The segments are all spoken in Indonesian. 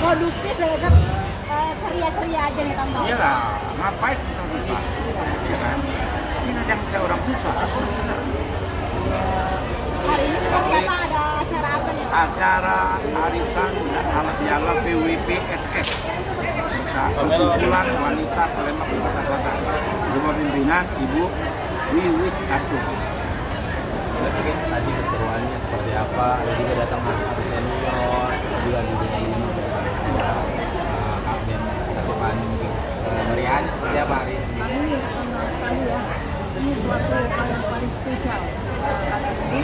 produktif dan ceria-ceria aja nih Tante. Iyalah, ngapain susah-susah? Iya kan? Ini yang kita orang susah. Hari ini seperti apa? Ada acara apa nih? Acara arisan dan halal bihalal PWPSS. Kumpulan wanita Palembang Sumatera Selatan. Cuma pimpinan Ibu Wiwit Atung. Mungkin tadi keseruannya seperti apa? Ada juga datang artis senior, juga di sini Kapten Kasupan. Meriahnya seperti apa hari ini? Kami senang sekali ya. Ini suatu hal yang paling spesial kali ini.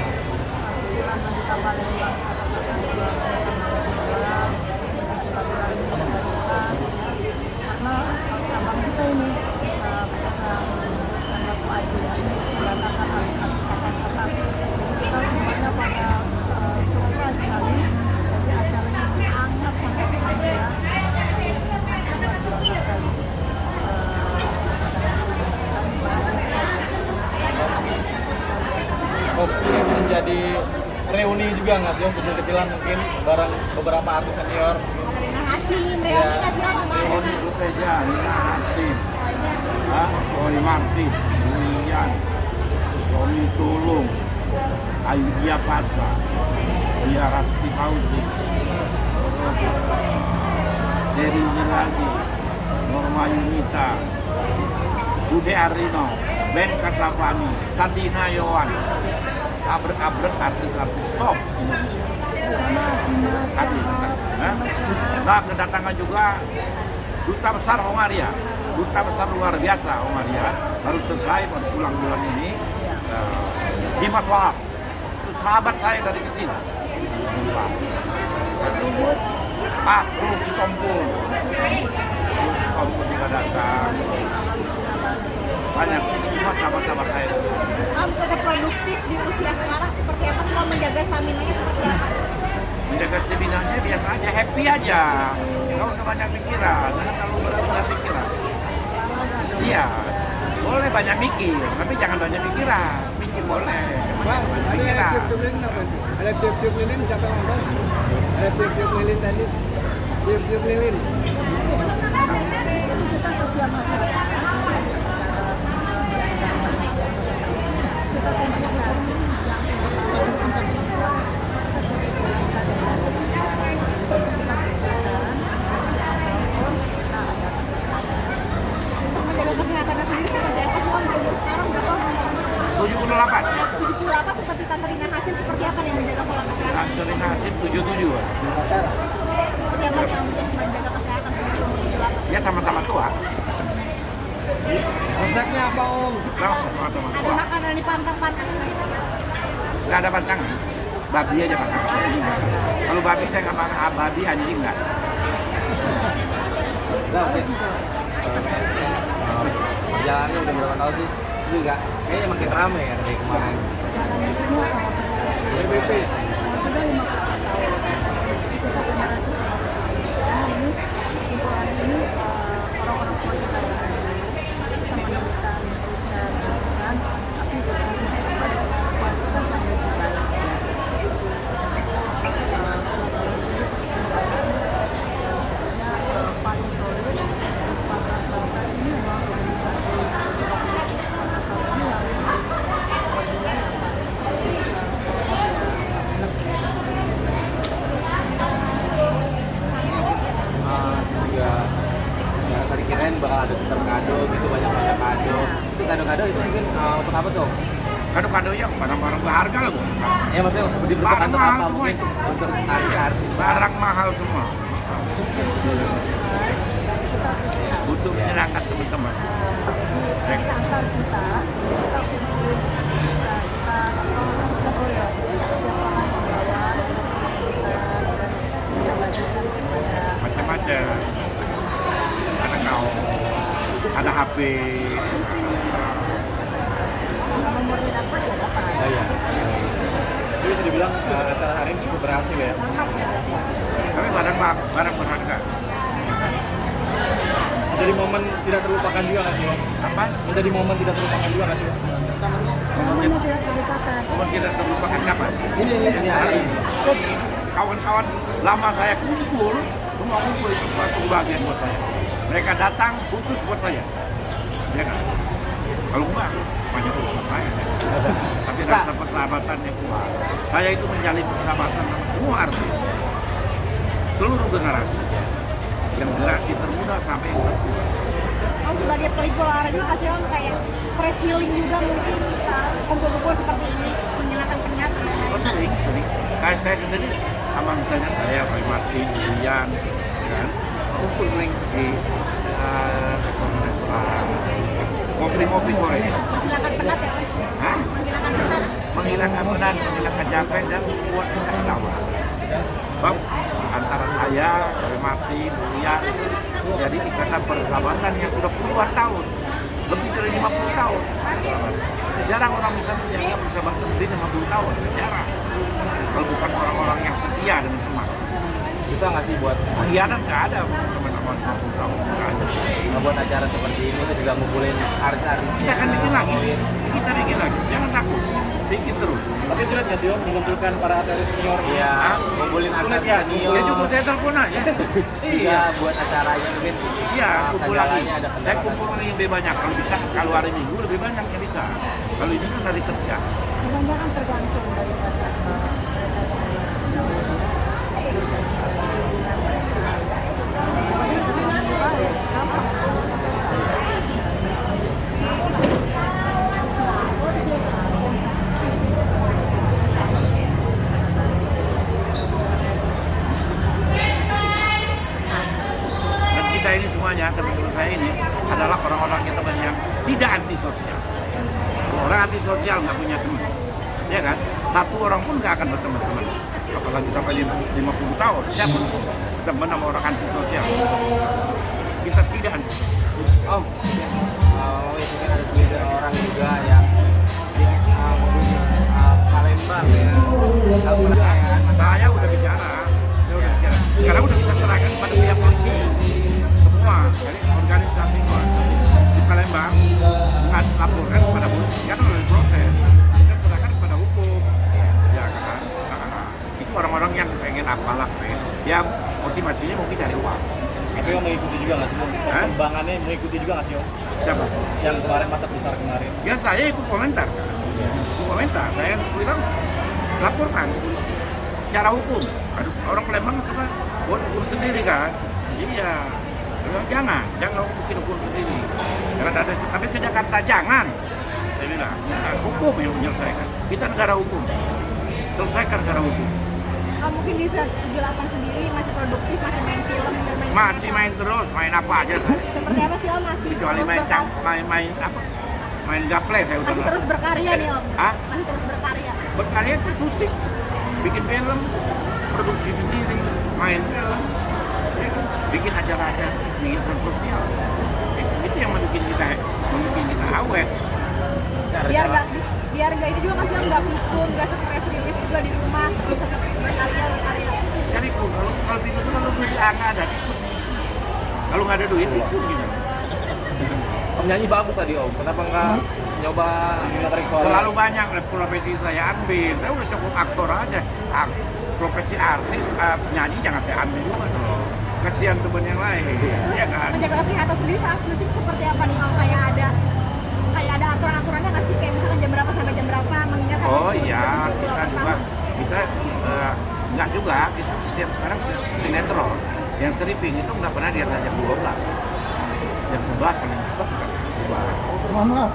Kebetulan wanita Palembang Selatan juga karena abang kita ini menganggap wajib mendatangkan artis-artis papan atas. Kita semuanya pada surprise sekali. Jadi acaranya sangat meriah, luar biasa sekali. Oh, ini menjadi reuni juga nggak sih, kecil-kecilan mungkin bareng beberapa artis senior. Rina Hasyim, reuni nggak sih kemarin? Roni Suteja, Nina Hasyim, Roy Martin, Julian, Sony Tulung, Ayudhya Parsa, Dia Rasti Fauzi, terus Dery Zilandi, Norma Yunita, Bude Arino, Ben Kasavani, Sandina Yohan, abrek-abrek artis-artis top Indonesia. Tadi, nah kedatangan juga Duta Besar Hongaria, Duta Besar luar biasa Hongaria, baru selesai baru pulang bulan ini. Dimas Wahab, itu sahabat saya dari kecil. Pak Ruh Sitompul, juga datang. Banyak, semua sahabat-sahabat saya. Tetap produktif di usia sekarang seperti apa? Selalu menjaga stamina-nya seperti apa? Menjaga stamina-nya biasa aja, happy aja. Nggak usah banyak pikiran, jangan terlalu berat pikiran. Iya, boleh banyak mikir, tapi jangan banyak pikiran. Mikir boleh, jangan banyak pikiran. Ada tiup-tiup lilin siapa yang nonton? Ada tiup-tiup lilin tadi. Tiup-tiup lilin. Kita setiap acara kita kumpulkan Menjaga kesehatannya sendiri seperti apa sih? Sekarang berapa? 78. 78 seperti Tante Rina Hasyim seperti apa nih menjaga pola kesehatan? Tante Rina Hasyim 77. Seperti apa nih untuk menjaga kesehatan seperti umur 78? Ya sama-sama tua. Resepnya apa Om? Sama-sama Ada tua. makanan di pantang-pantang gitu? Nggak ada pantangan. Babi aja pantangan. Kalau babi saya nggak makan, babi anjing nggak. Perjalanannya udah berapa tahun sih? Juga kayaknya makin rame ya dari kemarin. jalannya semua PBP. sudah 50 tahun. Kita generasi ini kumpulan ini orang-orang tua kita yang kita meneruskan, tapi kualitas yang lebih baik. Paling solid di Sumatera Selatan ini memang organisasi Juga ya, tadi kirain bakal ada tukar kado gitu, banyak kado. Itu kado-kado itu mungkin untuk apa tuh? Kado-kadonya barang-barang berharga loh. Ya maksudnya diperuntukkan untuk Mahal apa? semua Mungkin itu. untuk artis-artis. Barang mahal semua. Butuh menyenangkan teman-teman. antar kita kumpulin kita bergoyang setiap orang membawa kita bagikan kepada Macam-macam. Ada kaos, ada HP. nomor didapat ya dapat Oh iya. Jadi bisa dibilang acara hari ini cukup berhasil ya. sangat berhasil. Tapi barang berharga. Menjadi momen tidak terlupakan juga nggak sih, Om? Apa? Menjadi momen tidak terlupakan juga nggak sih, Om? Momennya tidak terlupakan. Momen kita terlupakan kapan? Ini Hari ini. Kawan-kawan lama saya kumpul Semua kumpul itu suatu kebahagiaan buat saya. Mereka datang khusus buat saya. Ya kan? Kalau enggak, banyak urusan lain. Tapi rasa persahabatannya kuat. Saya itu menjalin persahabatan sama semua artis. Seluruh generasi. Yang generasi termuda sampai yang tertua. Om sebagai pelikul olahraga kasih om kayak stress healing juga mungkin kumpul-kumpul seperti ini menghilangkan penat. Oh, sering. Kayak saya sendiri, sama misalnya saya, Pak Martin, Dian, kan, kumpul sering di restoran, ngopi-ngopi sore. Menghilangkan penat ya om? Hah? Menghilangkan penat. Menghilangkan penat, menghilangkan capek dan buat kita ketawa. Sebab antara saya, Pak Martin, Dian, jadi ikatan persahabatan yang sudah puluhan tahun, lebih dari 50 tahun. Jarang orang bisa menjaga persahabatan lebih dari 50 tahun, jarang. Kalau bukan orang-orang yang setia dengan teman. Susah nggak sih buat Pengkhianat nggak ada teman-teman 50 tahun, nggak ada. buat acara seperti ini terus juga ngumpulin artis-artis? Kita akan bikin lagi, jangan takut, bikin terus. Tapi sulit nggak sih Om mengumpulkan para atlet senior? Iya, ngumpulin Sulit artis ya? senior. Ya cukup saya telepon aja. Iya, buat acaranya mungkin. Iya, kumpul lagi. kendalanya ada Saya kendala. kumpul lagi lebih banyak. Kalau bisa, kalau hari Minggu lebih banyak yang bisa. Kalau ini kan hari kerja. Semuanya kan tergantung daripada Dan kita ini semuanya, teman-teman saya ini adalah orang-orang yang teman yang tidak antisosial. Orang antisosial nggak punya teman, ya kan? Satu orang pun nggak akan berteman-teman. Apalagi sampai 50 tahun, siapa teman sama orang antisosial? Kita tidak antisosial. Om, itu kan ada Twitter orang juga yang Palembang ya. Tahu nggak ya? Saya udah bicara. Sekarang udah kita serahkan pada pihak polisi semua, dari organisasi di Palembang laporkan kepada polisi, kan udah diproses. Kita serahkan kepada hukum, ya kan? Itu orang-orang yang pengen apalah, yang motivasinya mungkin cari uang. Tapi Om mengikuti juga nggak sih Om? Perkembangannya mengikuti juga nggak sih Om? Siapa? Yang kemarin masak besar kemarin. Ya saya ikut komentar. Ikut komentar. Saya bilang laporkan polisi secara hukum. Aduh, orang Palembang apa? Buat hukum sendiri kan? Iya. Jangan bikin hukum sendiri. Karena ada tapi ke Jakarta jangan. Saya bilang, hukum yang menyelesaikan. Kita negara hukum. Selesaikan secara hukum. Mungkin di 78 sendiri masih produktif, masih main film dan main Masih main terus, main apa aja saya. seperti apa sih om masih Kecuali terus main apa? Main gaple saya udah. masih terus berkarya nih om? Hah? Masih terus berkarya. Berkarya itu syuting, bikin film, produksi sendiri, main film, ya kan? Bikin acara-acara kegiatan sosial. Itu yang membuat kita awet. Biar nggak itu juga masih om nggak pikun, nggak stres rilis juga di rumah, terus tetap berkarya. Jadi kalau pikun itu kalau duit nggak ada. Kalau nggak ada duit pikun gitu. Om nyanyi bagus tadi Om, kenapa nggak nyoba tarik suara? Terlalu banyak profesi saya ambil. Saya udah cukup aktor aja. Profesi artis, penyanyi jangan saya ambil juga tuh. Kasihan teman yang lain, ya kan? Menjaga kesehatan sendiri saat syuting seperti apa nih om? Kayak ada aturan-aturannya nggak sih? Kayak misalkan jam berapa sampai jam berapa mengingatkan? Oh iya, kita nggak juga, kita setiap sekarang sinetron yang stripping itu nggak pernah di atas jam 12, jam 11 paling cepat kan. Mohon maaf,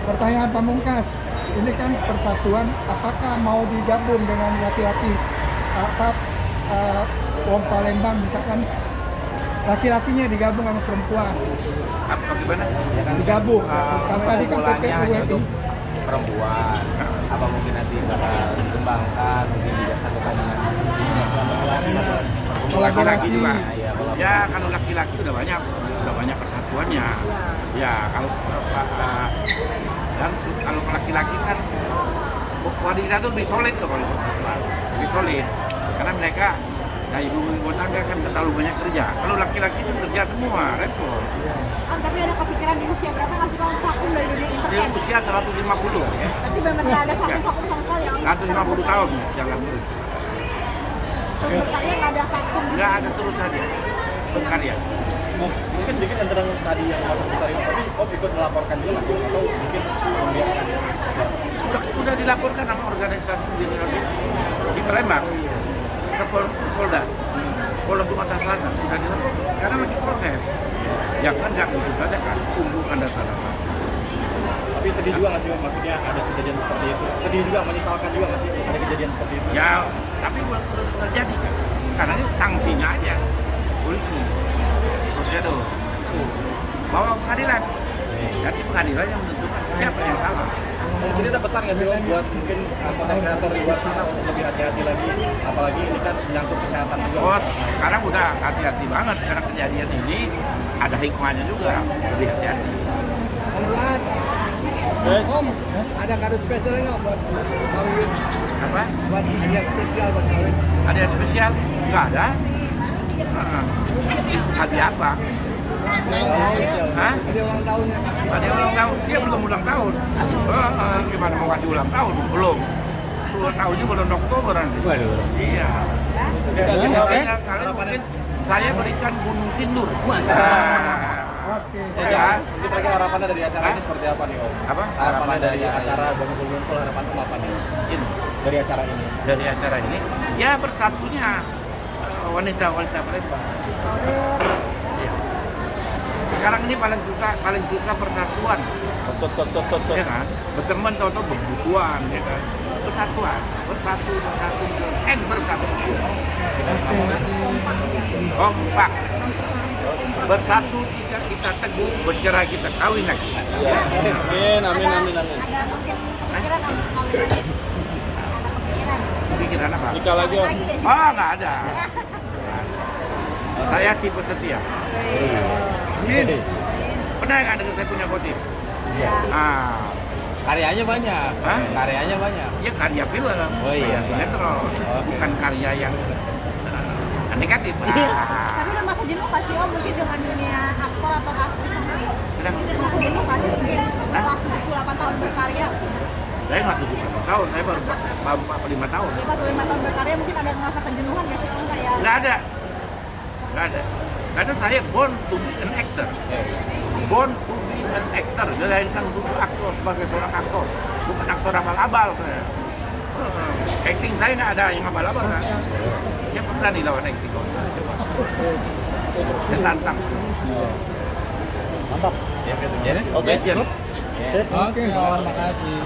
pertanyaan pamungkas. Ini kan persatuan, apakah mau digabung dengan laki-laki? Wong Palembang misalkan laki-lakinya digabung sama perempuan, Apa gimana? Ya kan digabung. Kalau tadi kan kumpulannya hanya PPUI. untuk perempuan. Apa mungkin nanti bakal dikembangkan, mungkin juga satukan dengan Kolaborasi. juga. Ya kalau laki-laki udah banyak persatuannya. Ya kalau dan kalau laki-laki kan wanita tuh lebih solid tuh kalau persatuan, lebih solid karena mereka ibu rumah tangga kan terlalu banyak kerja. Kalau laki-laki itu kerja semua, repot. Tapi ada kepikiran di usia berapa nggak sih kalau vakum dari dunia Di entertain? usia 150 ya. Berarti benar-benar nggak ada vakum sama sekali ya om? 150 tahun jalan terus. terus berkarya nggak ada vakum. Nggak ada terus saja berkarya. Oh, mungkin sedikit antara tadi yang masuk besar itu, tapi Om ikut melaporkan juga nggak sih? Atau mungkin membiarkan? Udah dilaporkan sama organisasi di Palembang ke Polda Sumatera Selatan, sudah dilaporkan. Sekarang lagi proses. Ya kan nggak gitu saja kan, kumpulkan data-data. Tapi sedih juga nggak sih Om? Maksudnya ada kejadian seperti itu? Sedih juga, menyesalkan juga nggak sih ada kejadian seperti itu? Ya, tapi udah terjadi kan. Sekarang ini sanksinya aja, polisi, prosedur, bawa ke pengadilan. Jadi pengadilan yang menentukan siapa yang salah. Di sini ada pesan nggak sih Om buat mungkin konten kreator di luar sana untuk lebih hati-hati lagi, apalagi ini kan menyangkut kesehatan juga. Oh, sekarang udah hati-hati banget karena kejadian ini ada hikmahnya juga, lebih hati-hati. Om Buat, Om, ada kado spesial nggak buat kawin? Apa? Buat hadiah spesial buat kawin? Ada yang spesial? Nggak ada. Hadiah apa? Hah? Hadiah ulang tahunnya. Hadiah ulang tahun? Dia belum ulang tahun. Gimana mau kasih ulang tahun? Belum. Ulang tahunnya bulan Oktober nanti. Iya. Kalian mungkin saya berikan Gunung Sindur. Oke. Ya. Mungkin lagi harapannya dari acara ini seperti apa nih Om? Apa? Harapannya dari acara Bangun Kumpul, harapan Om apa nih? Ini. Dari acara ini? Dari acara ini, ya bersatunya wanita-wanita Palembang. Ya. Sekarang ini paling susah persatuan. Ya kan? Berteman atau bermusuhan, ya kan? Persatuan, bersatu, bersatu. Kompak. Bersatu kita teguh, bercerai kita kawin lagi. Amin. Ada mungkin pikiran kawin lagi. Pikiran apa? Nikah lagi Om. Lagi ya? Oh, nggak ada. Saya tipe setia. Pernah nggak dengar saya punya gosip? Ah, Karyanya banyak. Hah? Karyanya banyak. ya karya film, Oh, iya. karya sinetron, bukan karya yang negatif. Tapi udah masa jenuh nggak sih Om mungkin dengan dunia aktor atau aktris sendiri? Sedang Mungkin masa jenuh nggak sih mungkin setelah 78 tahun berkarya? saya nggak 70 tahun, saya baru 45 tahun. Ya 45 tahun berkarya mungkin ada ngerasa kejenuhan nggak sih Om kayak? Nggak ada. Karena saya born to be an actor. Born to be an actor. Dilahirkan untuk aktor sebagai seorang aktor, bukan aktor abal-abal. Acting saya nggak ada yang abal-abal kan. Siapa berani lawan acting? Coba. Saya tantang. Mantap. Yes. Oke. Oke. Makasih.